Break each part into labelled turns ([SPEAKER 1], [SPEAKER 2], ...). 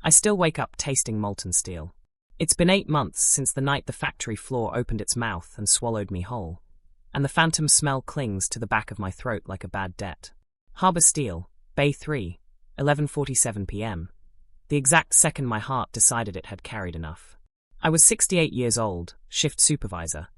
[SPEAKER 1] I still wake up tasting molten steel. It's been 8 months since the night the factory floor opened its mouth and swallowed me whole, and the phantom smell clings to the back of my throat like a bad debt. Harbour Steel, Bay 3, 11:47 p.m. The exact second my heart decided it had carried enough. I was 68 years old, shift supervisor,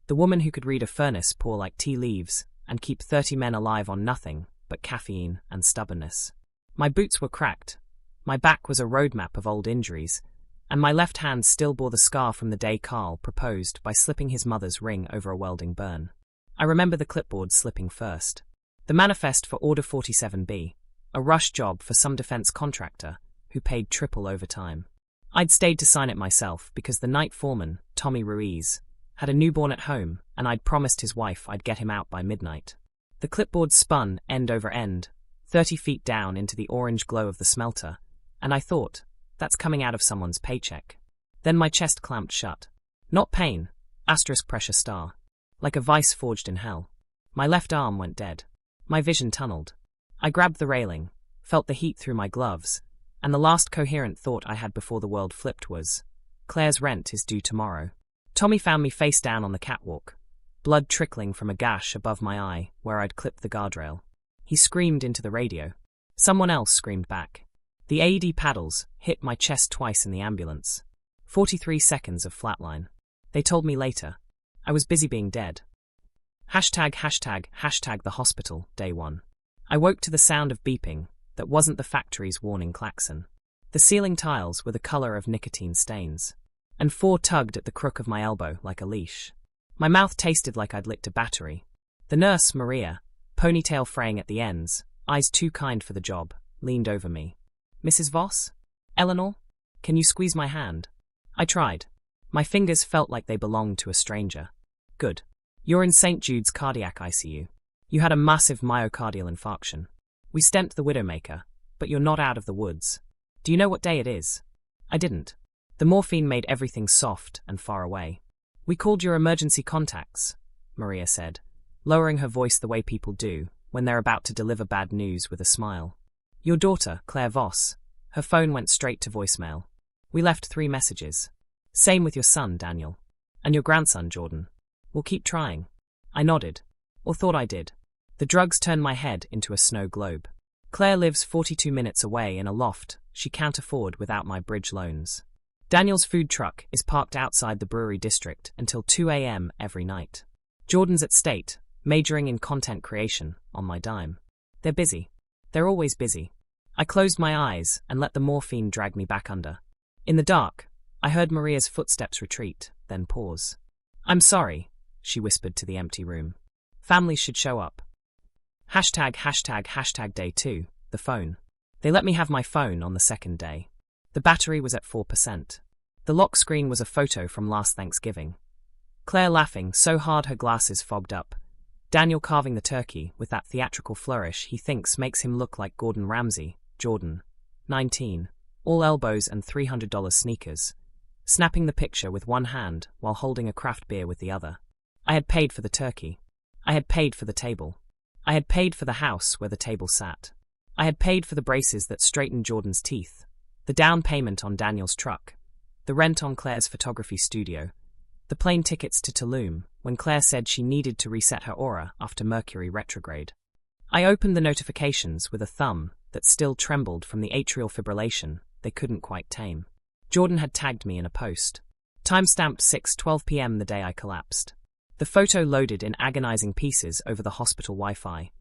[SPEAKER 1] the woman who could read a furnace pour like tea leaves and keep 30 men alive on nothing but caffeine and stubbornness. My boots were cracked, my back was a roadmap of old injuries, and my left hand still bore the scar from the day Carl proposed by slipping his mother's ring over a welding burn. I remember the clipboard slipping first. The manifest for Order 47B, a rush job for some defense contractor who paid triple overtime. I'd stayed to sign it myself because the night foreman, Tommy Ruiz, had a newborn at home and I'd promised his wife I'd get him out by midnight. The clipboard spun end over end, 30 feet down into the orange glow of the smelter, and I thought, that's coming out of someone's paycheck. Then my chest clamped shut. Not pain, * pressure star. Like a vice forged in hell. My left arm went dead. My vision tunneled. I grabbed the railing, felt the heat through my gloves, and the last coherent thought I had before the world flipped was, Claire's rent is due tomorrow. Tommy found me face down on the catwalk, blood trickling from a gash above my eye where I'd clipped the guardrail. He screamed into the radio. Someone else screamed back. The AED paddles hit my chest twice in the ambulance. 43 seconds of flatline. They told me later. I was busy being dead. Hashtag the hospital, day 1. I woke to the sound of beeping that wasn't the factory's warning klaxon. The ceiling tiles were the color of nicotine stains, and 4 tugged at the crook of my elbow like a leash. My mouth tasted like I'd licked a battery. The nurse, Maria, ponytail fraying at the ends, eyes too kind for the job, leaned over me. Mrs. Voss? Eleanor? Can you squeeze my hand? I tried. My fingers felt like they belonged to a stranger. Good. You're in St. Jude's cardiac ICU. You had a massive myocardial infarction. We stent the Widowmaker, but you're not out of the woods. Do you know what day it is? I didn't. The morphine made everything soft and far away. We called your emergency contacts, Maria said, lowering her voice the way people do when they're about to deliver bad news with a smile. Your daughter, Claire Voss. Her phone went straight to voicemail. We left 3 messages. Same with your son, Daniel. And your grandson, Jordan. We'll keep trying. I nodded. Or thought I did. The drugs turned my head into a snow globe. Claire lives 42 minutes away in a loft she can't afford without my bridge loans. Daniel's food truck is parked outside the brewery district until 2 a.m. every night. Jordan's at State, majoring in content creation, on my dime. They're busy. They're always busy. I closed my eyes and let the morphine drag me back under. In the dark, I heard Maria's footsteps retreat, then pause. I'm sorry, she whispered to the empty room. Families should show up. Hashtag day 2, the phone. They let me have my phone on the second day. The battery was at 4%. The lock screen was a photo from last Thanksgiving. Claire laughing so hard her glasses fogged up. Daniel carving the turkey with that theatrical flourish he thinks makes him look like Gordon Ramsay, Jordan, 19, all elbows and $300 sneakers, snapping the picture with one hand while holding a craft beer with the other. I had paid for the turkey. I had paid for the table. I had paid for the house where the table sat. I had paid for the braces that straightened Jordan's teeth, the down payment on Daniel's truck, the rent on Claire's photography studio, the plane tickets to Tulum when Claire said she needed to reset her aura after Mercury retrograde. I opened the notifications with a thumb that still trembled from the atrial fibrillation they couldn't quite tame. Jordan had tagged me in a post. Timestamped 6:12 p.m. the day I collapsed. The photo loaded in agonizing pieces over the hospital Wi-Fi.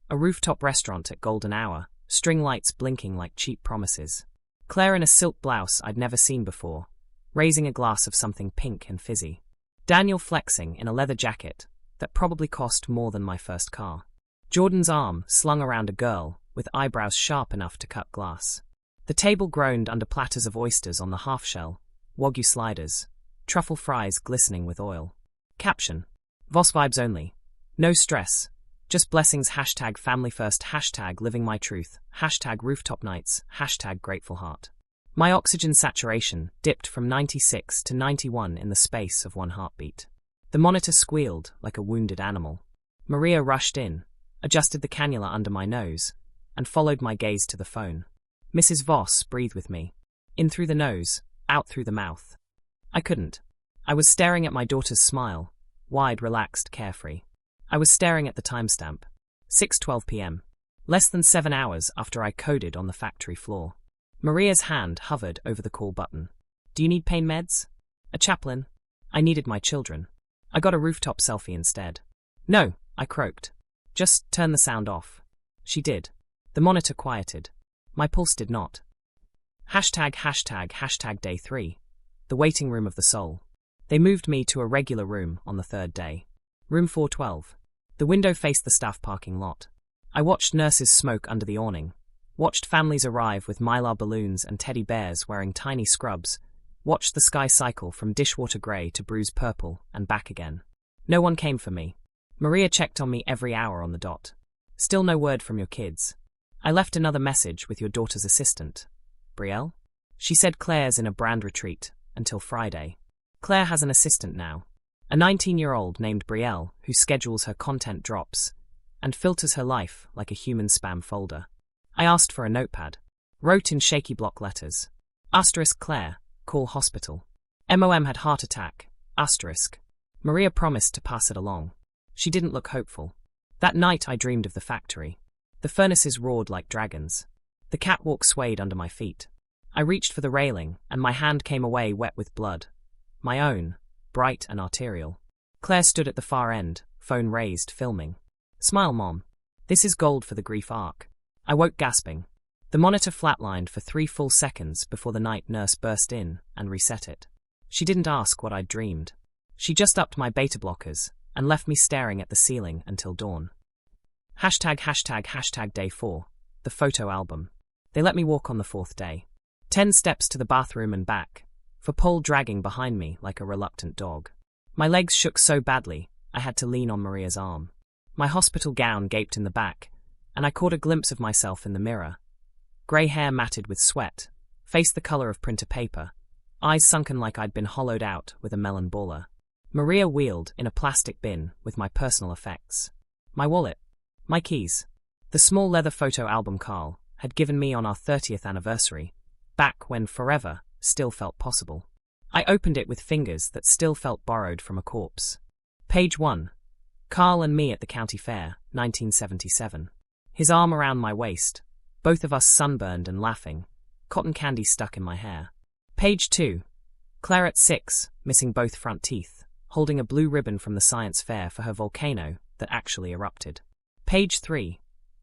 [SPEAKER 1] A rooftop restaurant at golden hour, string lights blinking like cheap promises. Claire in a silk blouse I'd never seen before, raising a glass of something pink and fizzy. Daniel flexing in a leather jacket that probably cost more than my first car. Jordan's arm slung around a girl with eyebrows sharp enough to cut glass. The table groaned under platters of oysters on the half-shell, Wagyu sliders, truffle fries glistening with oil. Caption: Voss vibes only. No stress. Just blessings. Hashtag family first. Hashtag living my truth. Hashtag rooftop nights. Hashtag grateful heart. My oxygen saturation dipped from 96 to 91 in the space of one heartbeat. The monitor squealed like a wounded animal. Maria rushed in, adjusted the cannula under my nose, and followed my gaze to the phone. Mrs. Voss, breathe with me. In through the nose, out through the mouth. I couldn't. I was staring at my daughter's smile, wide, relaxed, carefree. I was staring at the timestamp. 6:12 p.m. Less than 7 hours after I coded on the factory floor. Maria's hand hovered over the call button. Do you need pain meds? A chaplain? I needed my children. I got a rooftop selfie instead. No, I croaked. Just turn the sound off. She did. The monitor quieted. My pulse did not. #### day 3. The waiting room of the soul. They moved me to a regular room on the third day. Room 412. The window faced the staff parking lot. I watched nurses smoke under the awning. Watched families arrive with mylar balloons and teddy bears wearing tiny scrubs. Watched the sky cycle from dishwater grey to bruise purple and back again. No one came for me. Maria checked on me every hour on the dot. Still no word from your kids. I left another message with your daughter's assistant. Brielle? She said Claire's in a brand retreat until Friday. Claire has an assistant now. A 19-year-old named Brielle who schedules her content drops and filters her life like a human spam folder. I asked for a notepad. Wrote in shaky block letters. * Claire, call hospital. MOM had heart attack. *. Maria promised to pass it along. She didn't look hopeful. That night I dreamed of the factory. The furnaces roared like dragons. The catwalk swayed under my feet. I reached for the railing, and my hand came away wet with blood. My own, bright and arterial. Claire stood at the far end, phone raised, filming. Smile, Mom. This is gold for the grief arc. I woke gasping. The monitor flatlined for 3 full seconds before the night nurse burst in and reset it. She didn't ask what I'd dreamed. She just upped my beta blockers and left me staring at the ceiling until dawn. ### day 4. The photo album. They let me walk on the 4th day. 10 steps to the bathroom and back, for Paul dragging behind me like a reluctant dog. My legs shook so badly, I had to lean on Maria's arm. My hospital gown gaped in the back, and I caught a glimpse of myself in the mirror. Grey hair matted with sweat, face the colour of printer paper, eyes sunken like I'd been hollowed out with a melon baller. Maria wheeled in a plastic bin with my personal effects. My wallet. My keys. The small leather photo album Carl had given me on our 30th anniversary, back when forever still felt possible. I opened it with fingers that still felt borrowed from a corpse. Page 1. Carl and me at the county fair, 1977. His arm around my waist, both of us sunburned and laughing, cotton candy stuck in my hair. Page 2. Claire at 6, missing both front teeth, holding a blue ribbon from the science fair for her volcano that actually erupted. Page 3.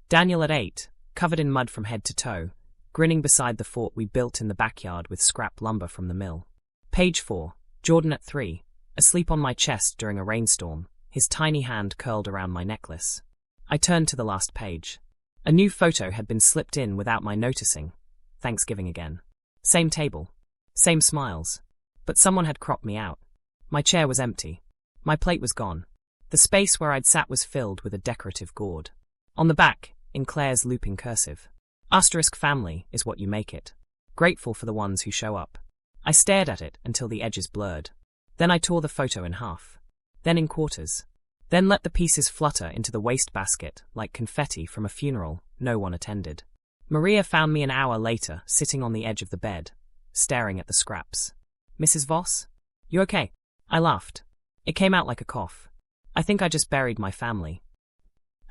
[SPEAKER 1] Daniel at 8, covered in mud from head to toe, grinning beside the fort we built in the backyard with scrap lumber from the mill. Page 4. Jordan at 3, asleep on my chest during a rainstorm, his tiny hand curled around my necklace. I turned to the last page. A new photo had been slipped in without my noticing. Thanksgiving again. Same table. Same smiles. But someone had cropped me out. My chair was empty. My plate was gone. The space where I'd sat was filled with a decorative gourd. On the back, in Claire's looping cursive. * family is what you make it. Grateful for the ones who show up. I stared at it until the edges blurred. Then I tore the photo in half. Then in quarters. Then let the pieces flutter into the wastebasket like confetti from a funeral no one attended. Maria found me an hour later, sitting on the edge of the bed, staring at the scraps. Mrs. Voss? You okay? I laughed. It came out like a cough. I think I just buried my family.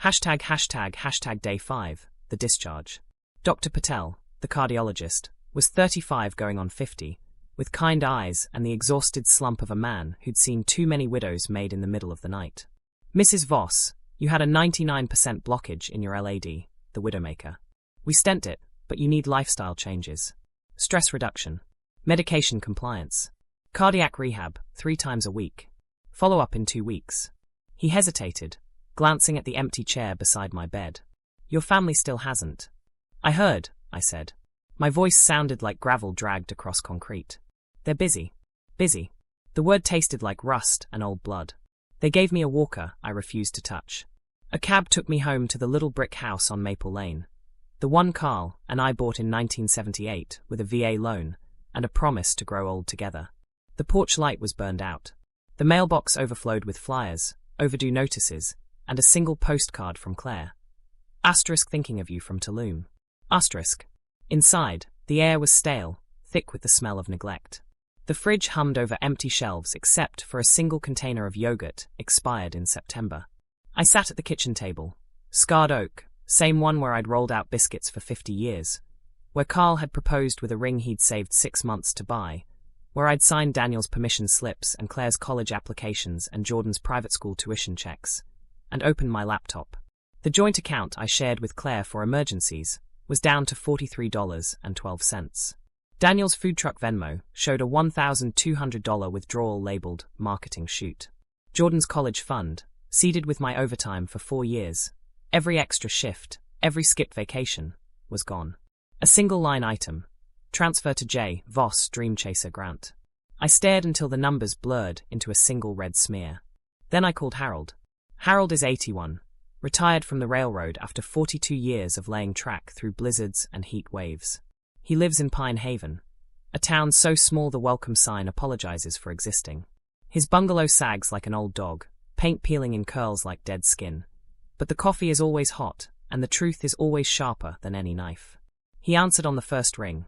[SPEAKER 1] ### day 5, the discharge. Dr. Patel, the cardiologist, was 35 going on 50, with kind eyes and the exhausted slump of a man who'd seen too many widows made in the middle of the night. Mrs. Voss, you had a 99% blockage in your LAD, the widowmaker. We stent it, but you need lifestyle changes. Stress reduction. Medication compliance. Cardiac rehab, 3 times a week. Follow-up in 2 weeks. He hesitated, glancing at the empty chair beside my bed. Your family still hasn't. I heard, I said. My voice sounded like gravel dragged across concrete. They're busy. Busy. The word tasted like rust and old blood. They gave me a walker I refused to touch. A cab took me home to the little brick house on Maple Lane. The one Carl and I bought in 1978 with a VA loan and a promise to grow old together. The porch light was burned out. The mailbox overflowed with flyers, overdue notices, and a single postcard from Claire. * thinking of you from Tulum. *. Inside, the air was stale, thick with the smell of neglect. The fridge hummed over empty shelves except for a single container of yogurt, expired in September. I sat at the kitchen table. Scarred oak, same one where I'd rolled out biscuits for 50 years. Where Carl had proposed with a ring he'd saved 6 months to buy. Where I'd signed Daniel's permission slips and Claire's college applications and Jordan's private school tuition checks. And opened my laptop. The joint account I shared with Claire for emergencies was down to $43.12. Daniel's food truck Venmo showed a $1,200 withdrawal labeled marketing shoot. Jordan's college fund, seeded with my overtime for 4 years, every extra shift, every skipped vacation, was gone. A single line item, transfer to J. Voss Dream Chaser grant. I stared until the numbers blurred into a single red smear. Then I called Harold. Harold is 81, retired from the railroad after 42 years of laying track through blizzards and heat waves. He lives in Pine Haven, a town so small the welcome sign apologizes for existing. His bungalow sags like an old dog, paint peeling in curls like dead skin. But the coffee is always hot, and the truth is always sharper than any knife. He answered on the first ring,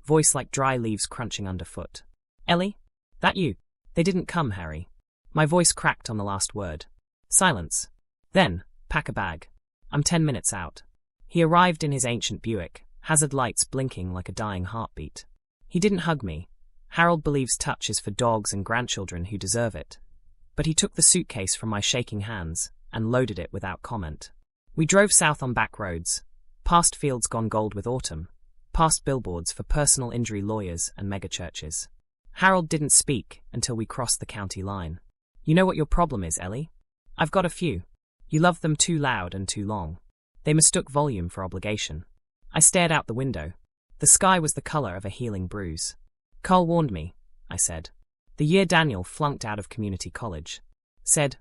[SPEAKER 1] voice like dry leaves crunching underfoot. Ellie? That you? They didn't come, Harry. My voice cracked on the last word. Silence. Then, pack a bag. I'm 10 minutes out. He arrived in his ancient Buick, hazard lights blinking like a dying heartbeat. He didn't hug me. Harold believes touch is for dogs and grandchildren who deserve it. But he took the suitcase from my shaking hands and loaded it without comment. We drove south on back roads, past fields gone gold with autumn, past billboards for personal injury lawyers and megachurches. Harold didn't speak until we crossed the county line. You know what your problem is, Ellie? I've got a few. You love them too loud and too long. They mistook volume for obligation. I stared out the window. The sky was the color of a healing bruise. Carl warned me, I said. The year Daniel flunked out of community college. Said,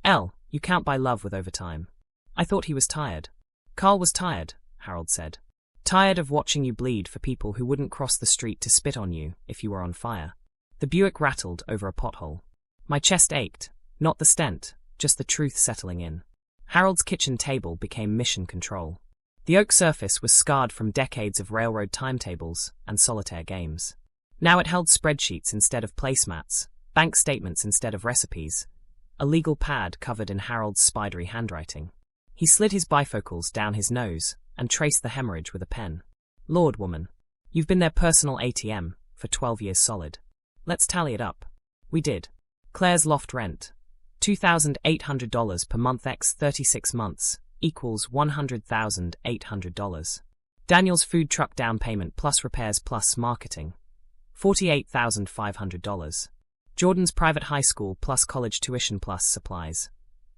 [SPEAKER 1] Elle, you can't buy love with overtime. I thought he was tired. Carl was tired, Harold said. Tired of watching you bleed for people who wouldn't cross the street to spit on you if you were on fire. The Buick rattled over a pothole. My chest ached, not the stent, just the truth settling in. Harold's kitchen table became mission control. The oak surface was scarred from decades of railroad timetables and solitaire games. Now it held spreadsheets instead of placemats, bank statements instead of recipes, a legal pad covered in Harold's spidery handwriting. He slid his bifocals down his nose and traced the hemorrhage with a pen. Lord, woman, you've been their personal ATM for 12 years solid. Let's tally it up. We did. Claire's loft rent, $2,800 per month x 36 months, equals $100,800. Daniel's food truck down payment plus repairs plus marketing, $48,500. Jordan's private high school plus college tuition plus supplies,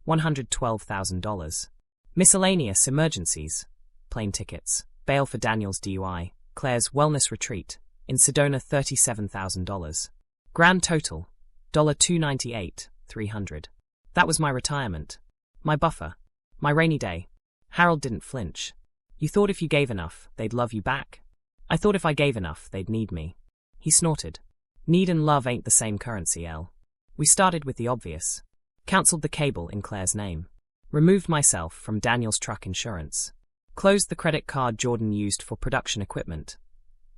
[SPEAKER 1] $112,000. Miscellaneous emergencies, plane tickets, bail for Daniel's DUI, Claire's wellness retreat, in Sedona $37,000. Grand total, $298,300. That was my retirement. My buffer. My rainy day. Harold didn't flinch. You thought if you gave enough, they'd love you back? I thought if I gave enough, they'd need me. He snorted. Need and love ain't the same currency, Elle. We started with the obvious. Cancelled the cable in Claire's name. Removed myself from Daniel's truck insurance. Closed the credit card Jordan used for production equipment.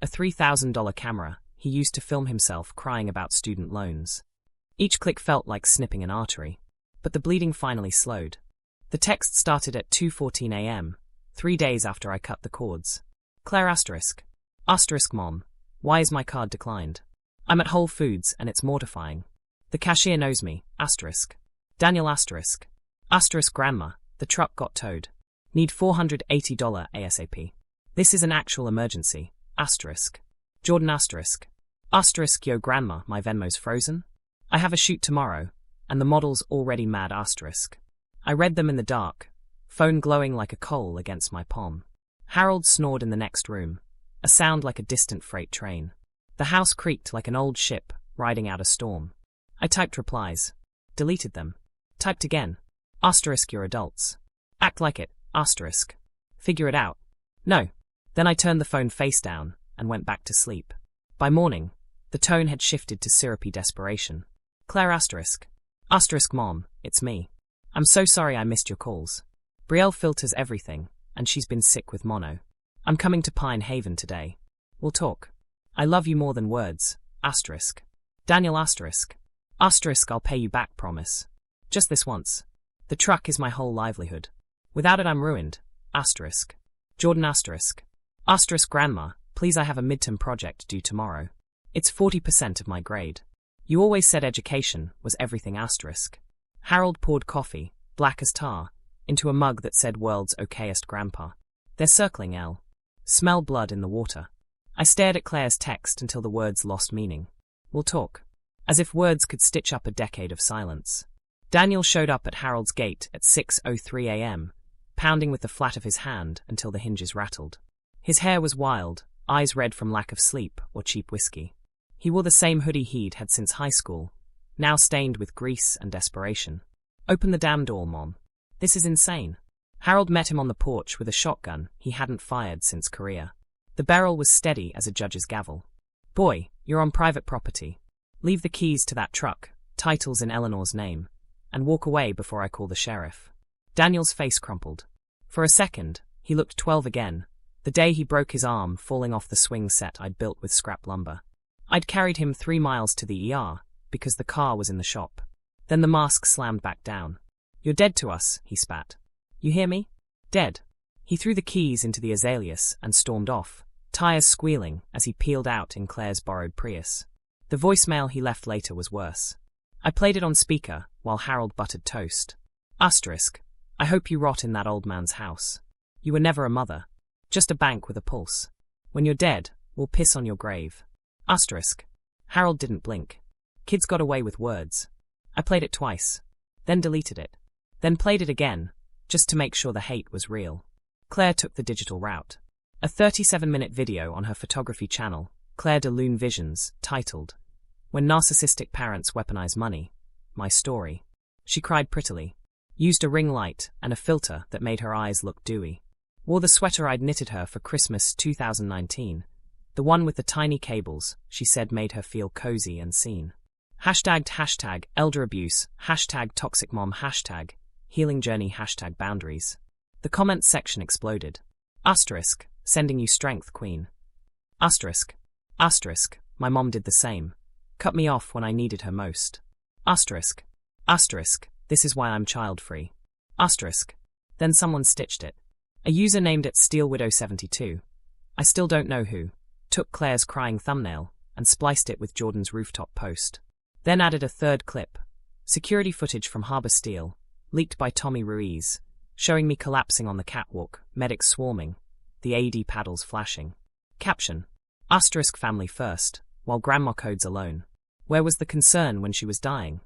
[SPEAKER 1] A $3,000 camera he used to film himself crying about student loans. Each click felt like snipping an artery. But the bleeding finally slowed. The text started at 2:14 a.m., 3 days after I cut the cords. Claire asterisk. Asterisk mom. Why is my card declined? I'm at Whole Foods and it's mortifying. The cashier knows me. Asterisk. Daniel asterisk. Asterisk grandma. The truck got towed. Need $480 ASAP. This is an actual emergency. Asterisk. Jordan asterisk. Asterisk yo grandma, my Venmo's frozen? I have a shoot tomorrow, and the model's already mad asterisk. I read them in the dark, phone glowing like a coal against my palm. Harold snored in the next room, a sound like a distant freight train. The house creaked like an old ship riding out a storm. I typed replies. Deleted them. Typed again. Asterisk you're adults. Act like it. Asterisk. Figure it out. No. Then I turned the phone face down and went back to sleep. By morning, the tone had shifted to syrupy desperation. Claire asterisk. Asterisk mom, it's me. I'm so sorry I missed your calls. Brielle filters everything, and she's been sick with mono. I'm coming to Pine Haven today. We'll talk. I love you more than words. Asterisk. Daniel asterisk. Asterisk I'll pay you back, promise. Just this once. The truck is my whole livelihood. Without it I'm ruined. Asterisk. Jordan asterisk. Asterisk grandma, please I have a midterm project due tomorrow. It's 40% of my grade. You always said education was everything asterisk. Harold poured coffee, black as tar, into a mug that said world's okayest grandpa. They're circling L. Smell blood in the water. I stared at Claire's text until the words lost meaning. We'll talk. As if words could stitch up a decade of silence. Daniel showed up at Harold's gate at 6:03 a.m., pounding with the flat of his hand until the hinges rattled. His hair was wild, eyes red from lack of sleep or cheap whiskey. He wore the same hoodie he'd had since high school, now stained with grease and desperation. Open the damn door, Mom. This is insane. Harold met him on the porch with a shotgun he hadn't fired since Korea. The barrel was steady as a judge's gavel. Boy, you're on private property. Leave the keys to that truck, titles in Eleanor's name, and walk away before I call the sheriff. Daniel's face crumpled. For a second, he looked 12 again, the day he broke his arm falling off the swing set I'd built with scrap lumber. I'd carried him 3 miles to the ER, because the car was in the shop. Then the mask slammed back down. You're dead to us, he spat. You hear me? Dead. He threw the keys into the azaleas and stormed off, tires squealing as he peeled out in Claire's borrowed Prius. The voicemail he left later was worse. I played it on speaker while Harold buttered toast. Asterisk. I hope you rot in that old man's house. You were never a mother. Just a bank with a pulse. When you're dead, we'll piss on your grave. Asterisk. Harold didn't blink. Kids got away with words. I played it twice. Then deleted it. Then played it again, just to make sure the hate was real. Claire took the digital route. A 37-minute video on her photography channel, Claire de Lune Visions, titled, When Narcissistic Parents Weaponize Money, My Story. She cried prettily. Used a ring light and a filter that made her eyes look dewy. Wore the sweater I'd knitted her for Christmas 2019. The one with the tiny cables, she said made her feel cozy and seen. Hashtag elder abuse, hashtag toxic mom, hashtag healing journey, hashtag boundaries. The comments section exploded. Asterisk, sending you strength, queen. Asterisk. Asterisk, my mom did the same. Cut me off when I needed her most. Asterisk. Asterisk, this is why I'm child-free. Asterisk. Then someone stitched it. A user named it SteelWidow72. I still don't know who. Took Claire's crying thumbnail and spliced it with Jordan's rooftop post. Then added a third clip. Security footage from Harbor Steel, leaked by Tommy Ruiz, showing me collapsing on the catwalk, medics swarming, the AED paddles flashing. Caption. Asterisk family first, while grandma codes alone. Where was the concern when she was dying?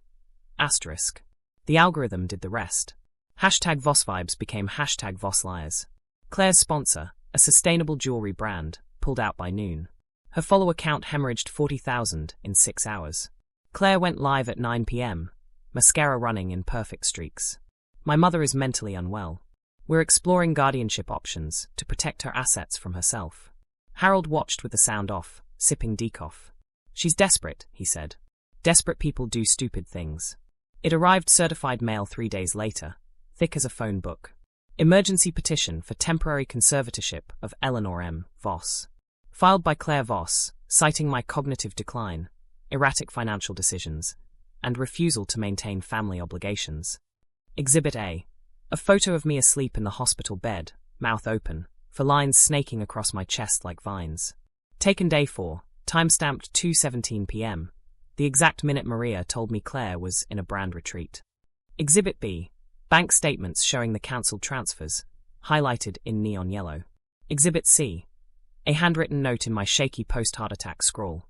[SPEAKER 1] Asterisk. The algorithm did the rest. Hashtag VosVibes became hashtag VosLiars. Claire's sponsor, a sustainable jewelry brand, pulled out by noon. Her follower count hemorrhaged 40,000 in 6 hours. Claire went live at 9 p.m., mascara running in perfect streaks. My mother is mentally unwell. We're exploring guardianship options to protect her assets from herself. Harold watched with the sound off, sipping decaf. She's desperate, he said. Desperate people do stupid things. It arrived certified mail 3 days later, thick as a phone book. Emergency petition for temporary conservatorship of Eleanor M. Voss. Filed by Claire Voss, citing my cognitive decline, erratic financial decisions, and refusal to maintain family obligations. Exhibit A. A photo of me asleep in the hospital bed, mouth open, for lines snaking across my chest like vines. Taken day 4, timestamped 2:17 p.m., the exact minute Maria told me Claire was in a brand retreat. Exhibit B. Bank statements showing the cancelled transfers, highlighted in neon yellow. Exhibit C. A handwritten note in my shaky post-heart attack scrawl.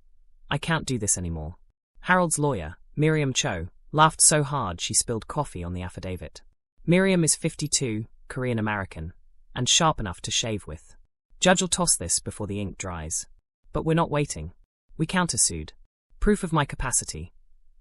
[SPEAKER 1] I can't do this anymore. Harold's lawyer, Miriam Cho, laughed so hard she spilled coffee on the affidavit. Miriam is 52, Korean American, and sharp enough to shave with. Judge will toss this before the ink dries. But we're not waiting. We countersued. Proof of my capacity.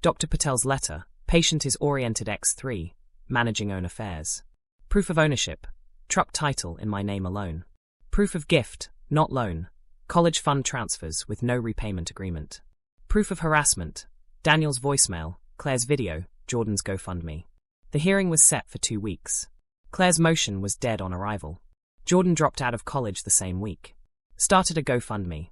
[SPEAKER 1] Dr. Patel's letter, patient is oriented X3, managing own affairs. Proof of ownership, truck title in my name alone. Proof of gift, not loan, college fund transfers with no repayment agreement. Proof of harassment, Daniel's voicemail, Claire's video, Jordan's GoFundMe. The hearing was set for 2 weeks. Claire's motion was dead on arrival. Jordan dropped out of college the same week. Started a GoFundMe.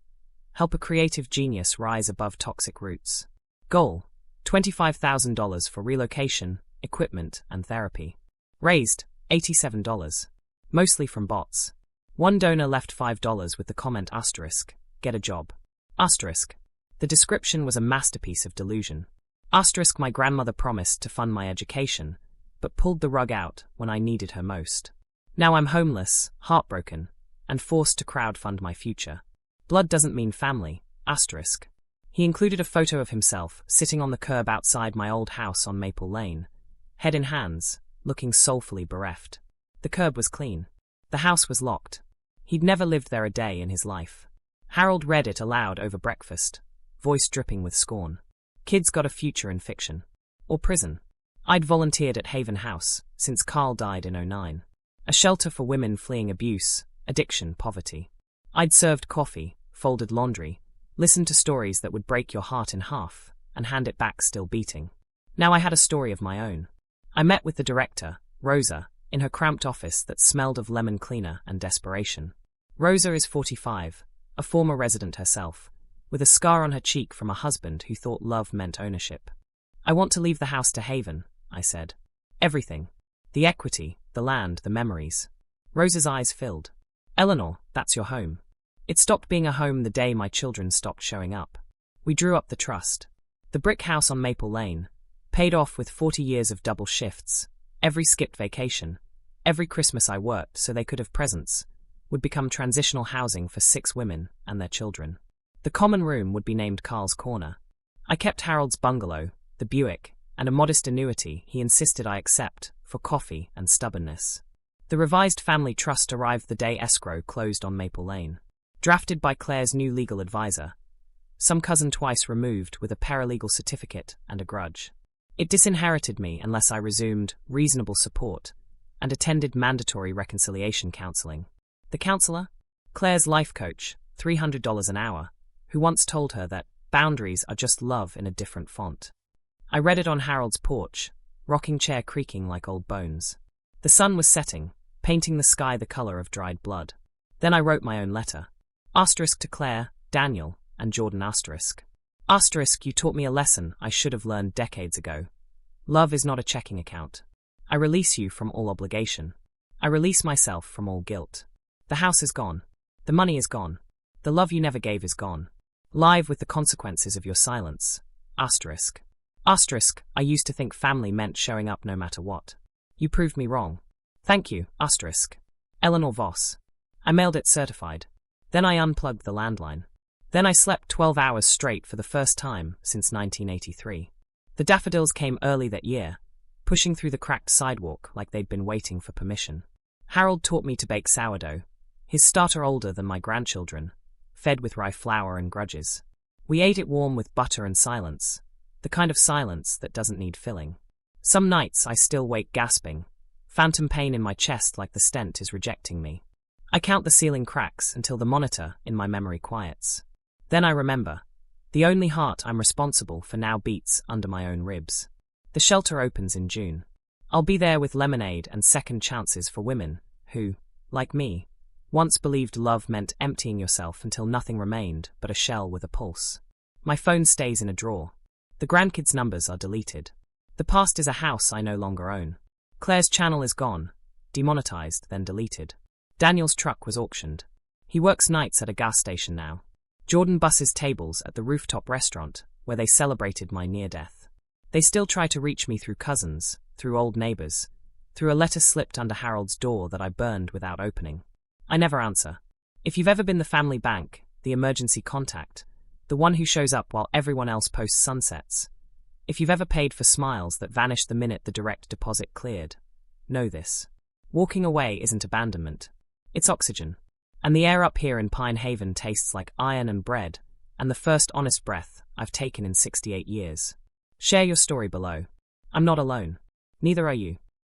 [SPEAKER 1] Help a creative genius rise above toxic roots. Goal: $25,000 for relocation, equipment, and therapy. Raised: $87. Mostly from bots. One donor left $5 with the comment asterisk, get a job. Asterisk. The description was a masterpiece of delusion. Asterisk, my grandmother promised to fund my education, but pulled the rug out when I needed her most. Now I'm homeless, heartbroken, and forced to crowdfund my future. Blood doesn't mean family. Asterisk. He included a photo of himself sitting on the curb outside my old house on Maple Lane, head in hands, looking soulfully bereft. The curb was clean. The house was locked. He'd never lived there a day in his life. Harold read it aloud over breakfast, voice dripping with scorn. Kids got a future in fiction. Or prison. I'd volunteered at Haven House since Carl died in '09. A shelter for women fleeing abuse, addiction, poverty. I'd served coffee, folded laundry, listened to stories that would break your heart in half, and hand it back still beating. Now I had a story of my own. I met with the director, Rosa, in her cramped office that smelled of lemon cleaner and desperation. Rosa is 45, a former resident herself, with a scar on her cheek from a husband who thought love meant ownership. I want to leave the house to Haven, I said. Everything. The equity, the land, the memories. Rosa's eyes filled. Eleanor, that's your home. It stopped being a home the day my children stopped showing up. We drew up the trust. The brick house on Maple Lane, paid off with 40 years of double shifts, every skipped vacation, every Christmas I worked so they could have presents, would become transitional housing for 6 women and their children. The common room would be named Carl's Corner. I kept Harold's bungalow, the Buick, and a modest annuity he insisted I accept for coffee and stubbornness. The revised family trust arrived the day escrow closed on Maple Lane. Drafted by Claire's new legal advisor, some cousin twice removed with a paralegal certificate and a grudge. It disinherited me unless I resumed reasonable support and attended mandatory reconciliation counseling. The counselor? Claire's life coach, $300 an hour, who once told her that boundaries are just love in a different font. I read it on Harold's porch, rocking chair creaking like old bones. The sun was setting, painting the sky the color of dried blood. Then I wrote my own letter. Asterisk to Claire, Daniel, and Jordan asterisk. Asterisk, you taught me a lesson I should have learned decades ago. Love is not a checking account. I release you from all obligation. I release myself from all guilt. The house is gone. The money is gone. The love you never gave is gone. Live with the consequences of your silence. Asterisk. Asterisk, I used to think family meant showing up no matter what. You proved me wrong. Thank you. Asterisk. Eleanor Voss. I mailed it certified. Then I unplugged the landline. Then I slept 12 hours straight for the first time since 1983. The daffodils came early that year, pushing through the cracked sidewalk like they'd been waiting for permission. Harold taught me to bake sourdough, his starter older than my grandchildren, fed with rye flour and grudges. We ate it warm with butter and silence, the kind of silence that doesn't need filling. Some nights I still wake gasping, phantom pain in my chest like the stent is rejecting me. I count the ceiling cracks until the monitor in my memory quiets. Then I remember. The only heart I'm responsible for now beats under my own ribs. The shelter opens in June. I'll be there with lemonade and second chances for women who, like me, once believed love meant emptying yourself until nothing remained but a shell with a pulse. My phone stays in a drawer. The grandkids' numbers are deleted. The past is a house I no longer own. Claire's channel is gone, demonetized, then deleted. Daniel's truck was auctioned. He works nights at a gas station now. Jordan busses tables at the rooftop restaurant where they celebrated my near-death. They still try to reach me through cousins, through old neighbors, through a letter slipped under Harold's door that I burned without opening. I never answer. If you've ever been the family bank, the emergency contact, the one who shows up while everyone else posts sunsets, if you've ever paid for smiles that vanished the minute the direct deposit cleared, know this. Walking away isn't abandonment. It's oxygen. And the air up here in Pine Haven tastes like iron and bread, and the first honest breath I've taken in 68 years. Share your story below. I'm not alone. Neither are you.